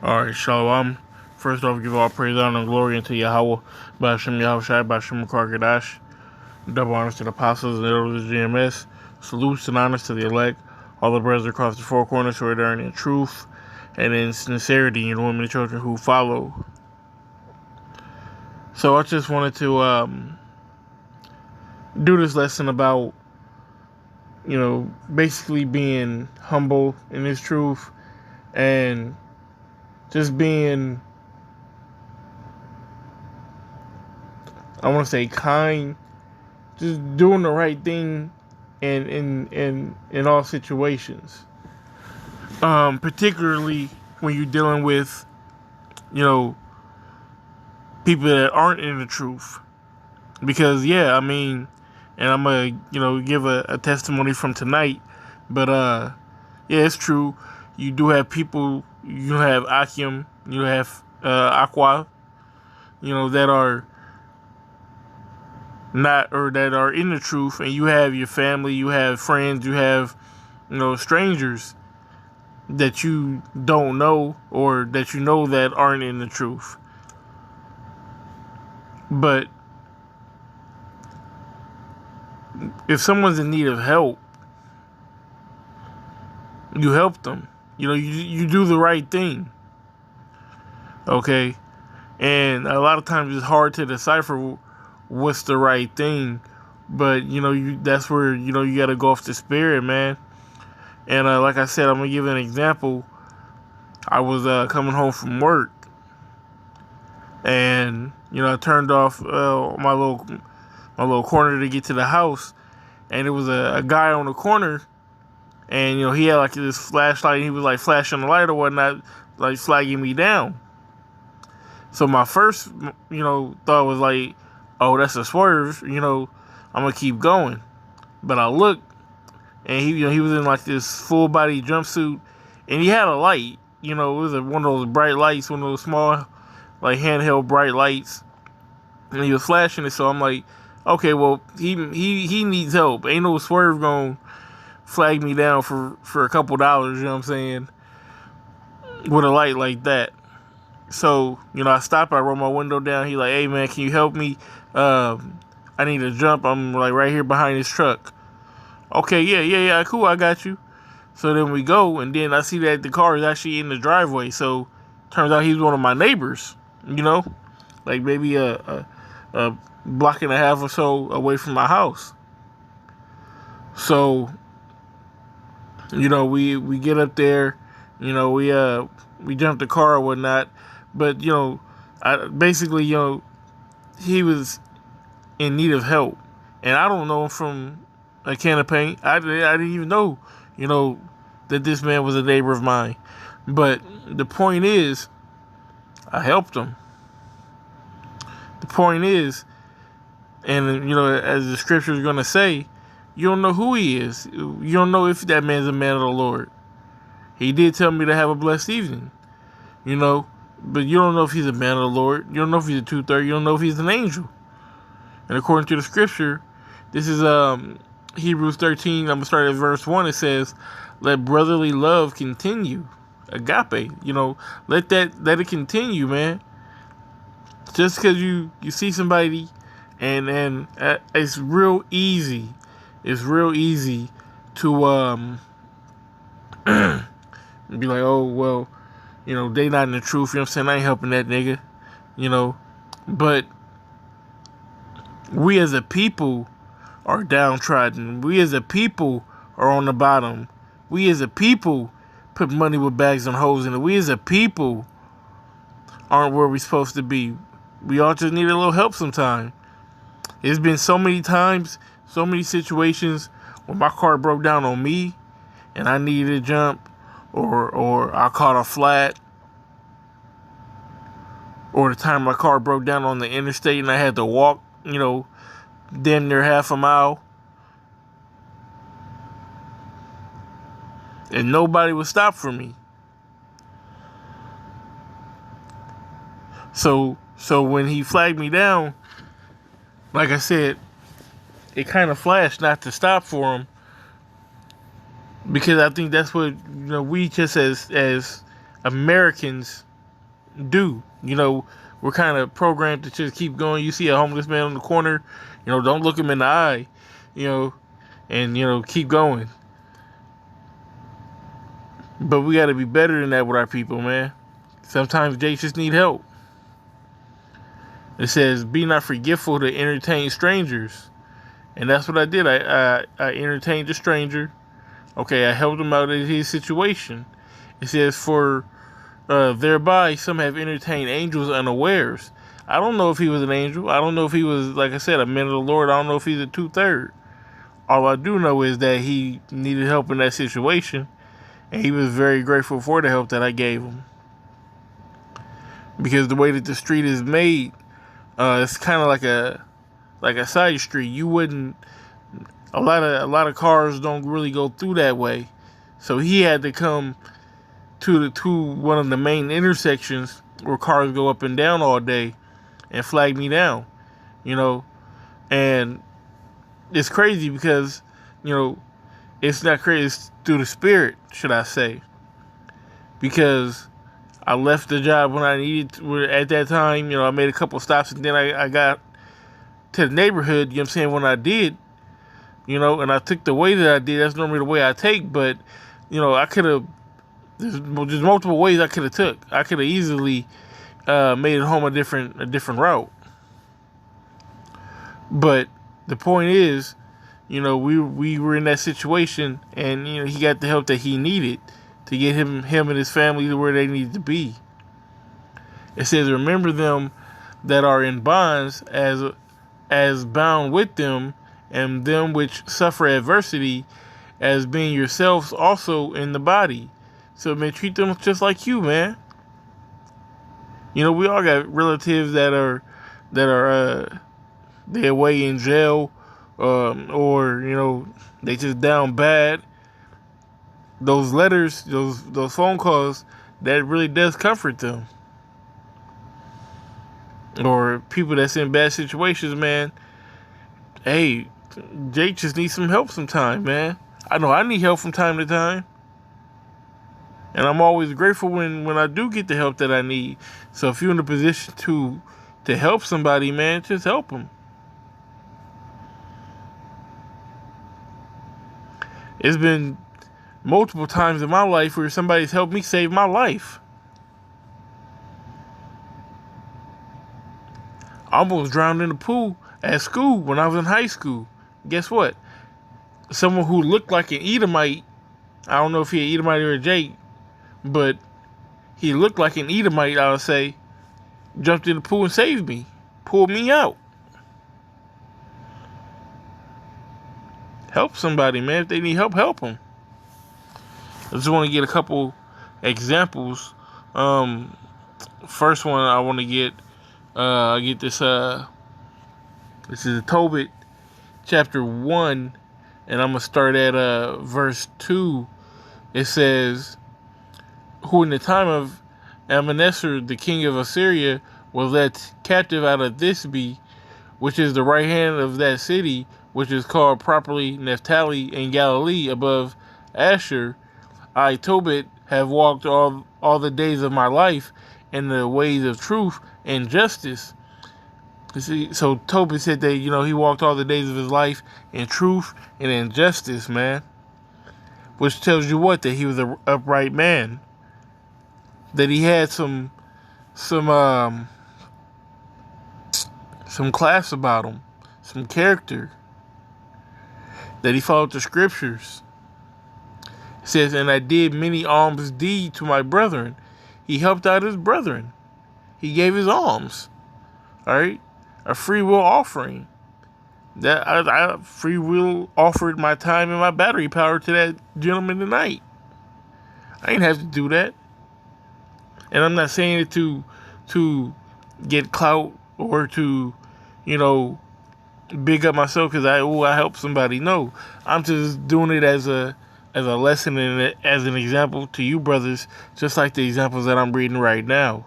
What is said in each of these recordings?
Alright, Shalom. First off, give all praise, honor, and glory unto Yahweh, Ba'ashem Yahushai, Ba'ashem Karkadash. Double honors to the apostles and elders of the GMS. Salutes and honors to the elect, all the brothers across the four corners who are there in truth and in sincerity, and women and children who follow. So I just wanted to do this lesson about, basically being humble in this truth and just being, I want to say, kind, just doing the right thing in all situations. Particularly when you're dealing with, people that aren't in the truth. Because, and I'm going to, give a testimony from tonight. But, it's true. You do have people, you have Akim, you have Aqua, that are not, or that are in the truth, and you have your family, you have friends, you have, strangers that you don't know, or that that aren't in the truth. But if someone's in need of help, you help them. You do the right thing. Okay? And a lot of times it's hard to decipher what's the right thing. But, that's where, you got to go off the spirit, man. And like I said, I'm going to give an example. I was coming home from work. And, I turned off my little corner to get to the house. And it was a guy on the corner. And, he had like this flashlight. And he was like flashing the light or whatnot, like flagging me down. So my first, thought was like, oh, that's a swerve. I'm going to keep going. But I looked, and he was in like this full body jumpsuit. And he had a light. It was one of those bright lights, one of those small, like handheld bright lights. And he was flashing it. So I'm like, okay, well, he needs help. Ain't no swerve going to flag me down for a couple dollars, you know what I'm saying, with a light like that. So, I stopped, I rolled my window down. He like, hey man, can you help me? I need to jump. I'm like right here behind this truck. Okay, yeah, cool, I got you. So then we go, and then I see that the car is actually in the driveway. So turns out he's one of my neighbors, like maybe a block and a half or so away from my house. So, we get up there, we jump the car or whatnot. But, I basically, he was in need of help. And I don't know him from a can of paint. I didn't even know, that this man was a neighbor of mine. But the point is, I helped him. The point is, and, as the scripture is going to say, you don't know who he is. You don't know if that man's a man of the Lord. He did tell me to have a blessed evening, but you don't know if he's a man of the Lord. You don't know if he's a 2/3. You don't know if he's an angel. And according to the scripture, this is Hebrews 13. I'm going to start at verse 1. It says, let brotherly love continue. Agape. Let it continue, man. Just because you see somebody and it's real easy. It's real easy to be like, oh, well, they not in the truth, I ain't helping that nigga, but we as a people are downtrodden. We as a people are on the bottom. We as a people put money with bags and holes in it. We as a people aren't where we're supposed to be. We all just need a little help sometime. It's been so many times, so many situations when my car broke down on me and I needed to jump, or I caught a flat, or the time my car broke down on the interstate and I had to walk, damn near half a mile. And nobody would stop for me. So when he flagged me down, like I said, it kind of flashed not to stop for him. Because I think that's what we just as Americans do. We're kind of programmed to just keep going. You see a homeless man on the corner, don't look him in the eye, you know, and keep going. But we got to be better than that with our people, man. Sometimes they just need help. It says, "Be not forgetful to entertain strangers," and that's what I did. I entertained a stranger. Okay, I helped him out in his situation. It says, "For thereby some have entertained angels unawares." I don't know if he was an angel. I don't know if he was, like I said, a man of the Lord. I don't know if he's a 2/3. All I do know is that he needed help in that situation, and he was very grateful for the help that I gave him. Because the way that the street is made, it's kind of like a side street. You wouldn't. A lot of cars don't really go through that way, so he had to come to one of the main intersections where cars go up and down all day and flag me down, and it's crazy because, it's not crazy, it's through the spirit, should I say, because I left the job when I needed to, at that time, I made a couple stops, and then I got to the neighborhood, you know what I'm saying, when I did, and I took the way that I did. That's normally the way I take, but, I could have, there's multiple ways I could have took. I could have easily made it home a different route. But the point is, we were in that situation, and he got the help that he needed to get him and his family to where they needed to be. It says, "Remember them that are in bonds as bound with them, and them which suffer adversity, as being yourselves also in the body." So, man, treat them just like you, man. We all got relatives that are they away in jail, or they just down bad. Those letters, those phone calls, that really does comfort them. Or people that's in bad situations, man. Hey, Jake just needs some help sometime, man. I know I need help from time to time. And I'm always grateful when I do get the help that I need. So if you're in a position to help somebody, man, just help them. It's been multiple times in my life where somebody's helped me save my life. I almost drowned in the pool at school when I was in high school. Guess what? Someone who looked like an Edomite, I don't know if he an Edomite or a Jake, but he looked like an Edomite, I would say, jumped in the pool and saved me. Pulled me out. Help somebody, man. If they need help, help them. I just want to get a couple examples. First one I want to get, I get this, this is Tobit chapter 1, and I'm going to start at verse 2. It says, "Who in the time of Ammonessor, the king of Assyria, was led captive out of Thisbe, which is the right hand of that city, which is called properly Naphtali in Galilee above Asher. I, Tobit, have walked all the days of my life in the ways of truth and justice." You see, so Tobit said that, he walked all the days of his life in truth and in justice, man. Which tells you what? That he was an upright man. That he had some class about him, some character. That he followed the scriptures. It says, "And I did many alms deed to my brethren." He helped out his brethren. He gave his alms. All right, a free will offering. That I free will offered my time and my battery power to that gentleman tonight. I didn't have to do that. And I'm not saying it to get clout or to, big up myself because I helped somebody. No, I'm just doing it as a lesson and as an example to you brothers, just like the examples that I'm reading right now.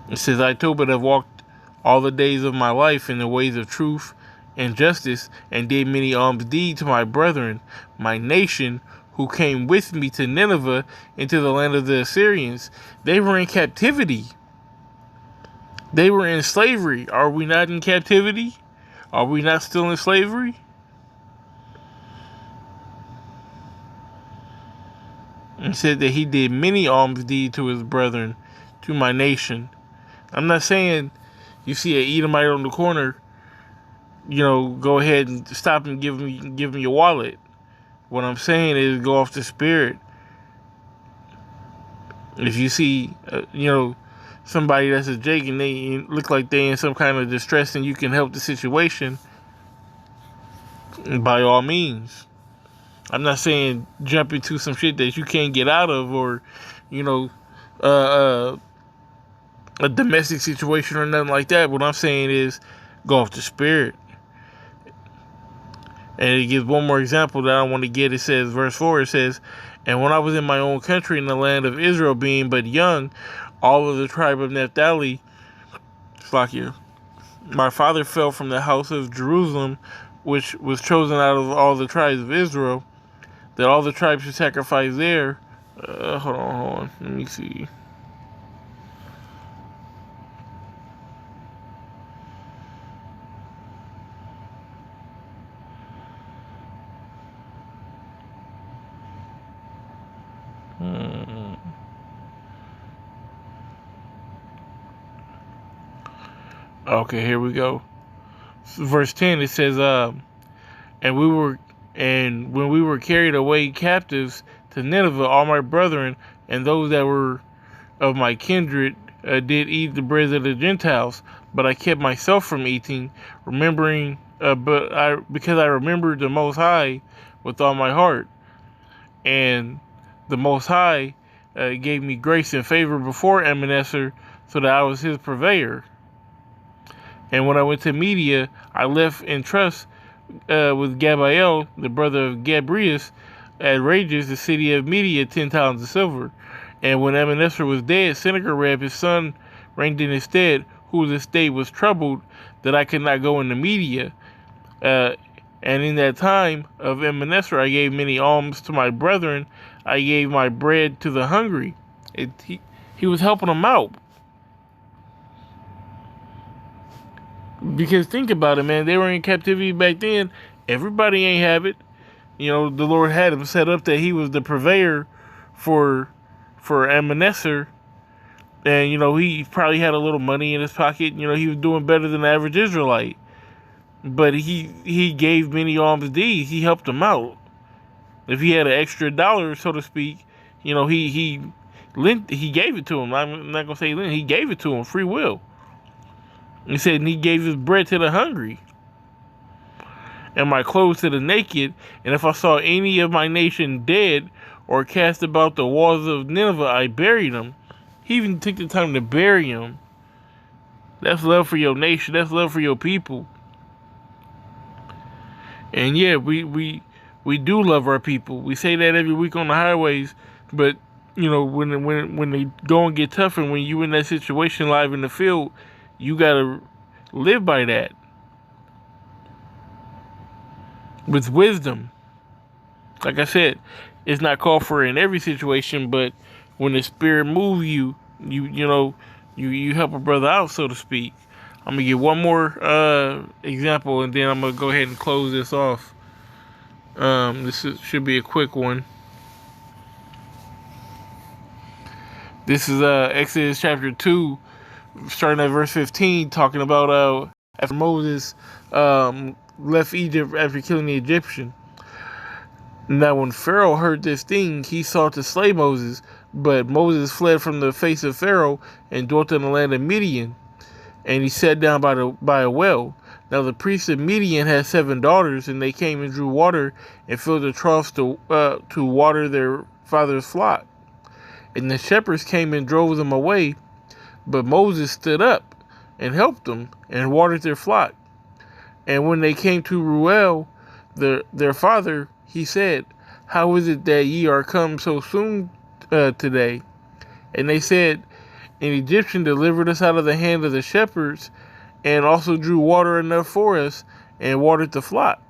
It says, "I Tobit have walked all the days of my life in the ways of truth and justice, and did many alms deed to my brethren, my nation, who came with me to Nineveh into the land of the Assyrians. They were in captivity. They were in slavery. Are we not in captivity? Are we not still in slavery? And said that he did many alms deeds to his brethren, to my nation. I'm not saying you see an Edomite on the corner, go ahead and stop and give him your wallet. What I'm saying is go off the spirit. If you see, somebody that's a Jake and they look like they in some kind of distress and you can help the situation, by all means. I'm not saying jump into some shit that you can't get out of, or, a domestic situation or nothing like that. What I'm saying is go off the spirit. And it gives one more example that I want to get. It says, verse 4, it says, and when I was in my own country in the land of Israel, being but young, all of the tribe of Naphtali, my father fell from the house of Jerusalem, which was chosen out of all the tribes of Israel, that all the tribes should sacrifice there. Hold on. Let me see. Okay, here we go. Verse 10, it says, and when we were carried away captives to Nineveh, all my brethren and those that were of my kindred did eat the bread of the Gentiles, but I kept myself from eating, because I remembered the Most High with all my heart, and the Most High gave me grace and favor before Ebenezer, so that I was his purveyor. And when I went to Media, I left in trust with Gabael, the brother of Gabrias, at Rages, the city of Media, 10 talents of silver. And when Ebenezer was dead, Sennacherib, his son, reigned in his stead, whose estate was troubled, that I could not go into Media. And in that time of Ebenezer, I gave many alms to my brethren. I gave my bread to the hungry. He was helping them out. Because think about it, man. They were in captivity back then. Everybody ain't have it. The Lord had him set up that he was the purveyor for Ebenezer. And, he probably had a little money in his pocket. He was doing better than the average Israelite. But he gave many alms deeds. He helped them out. If he had an extra dollar, so to speak, he gave it to him. I'm not going to say lent. He gave it to him, free will. He said, and he gave his bread to the hungry, and my clothes to the naked. And if I saw any of my nation dead or cast about the walls of Nineveh, I buried them. He even took the time to bury them. That's love for your nation. That's love for your people. And yeah, we do love our people. We say that every week on the highways, but when they go and get tough, and when you in that situation live in the field, you gotta live by that with wisdom. Like I said, it's not called for in every situation, but when the spirit moves you, you help a brother out, so to speak. I'm gonna give one more example, and then I'm gonna go ahead and close this off. Should be a quick one. This is Exodus chapter 2. Starting at verse 15, talking about after Moses left Egypt after killing the Egyptian. Now when Pharaoh heard this thing, he sought to slay Moses, but Moses fled from the face of Pharaoh and dwelt in the land of Midian, and he sat down by a well. Now the priests of Midian had 7 daughters, and they came and drew water and filled the troughs to water their father's flock. And the shepherds came and drove them away. But Moses stood up and helped them and watered their flock. And when they came to Ruel, their father, he said, how is it that ye are come so soon today? And they said, an Egyptian delivered us out of the hand of the shepherds, and also drew water enough for us, and watered the flock.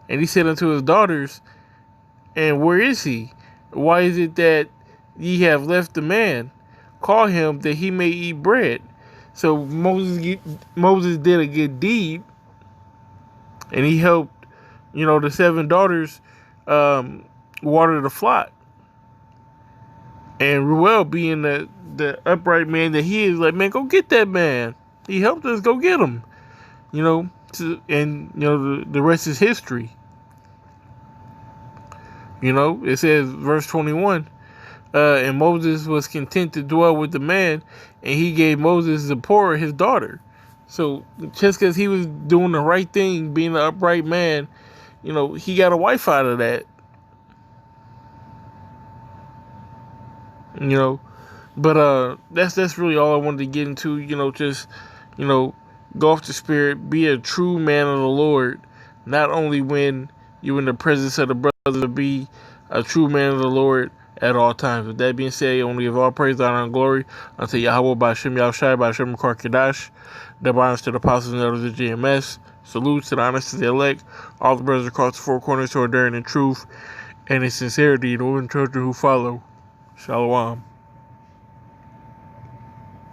And he said unto his daughters, And where is he? Why is it that ye have left the man? Call him that he may eat bread. So Moses did a good deed, and he helped, the 7 daughters water the flock. And Ruel, being the upright man that he is, like, man, go get that man. He helped us, go get him. The rest is history. It says, verse 21, and Moses was content to dwell with the man, and he gave Moses Zipporah his daughter. So just because he was doing the right thing, being an upright man, he got a wife out of that. But that's really all I wanted to get into. Just go off the spirit, be a true man of the Lord. Not only when you're in the presence of the brothers, but be a true man of the Lord at all times. With that being said, only give all praise, honor, and glory unto Yahweh by Shem Yahushai, by Shem Kadash. Double honors to the apostles and elders of GMS. Salutes and honors to the elect, all the brothers across the four corners who are daring in truth and in sincerity, and all the children who follow. Shalom.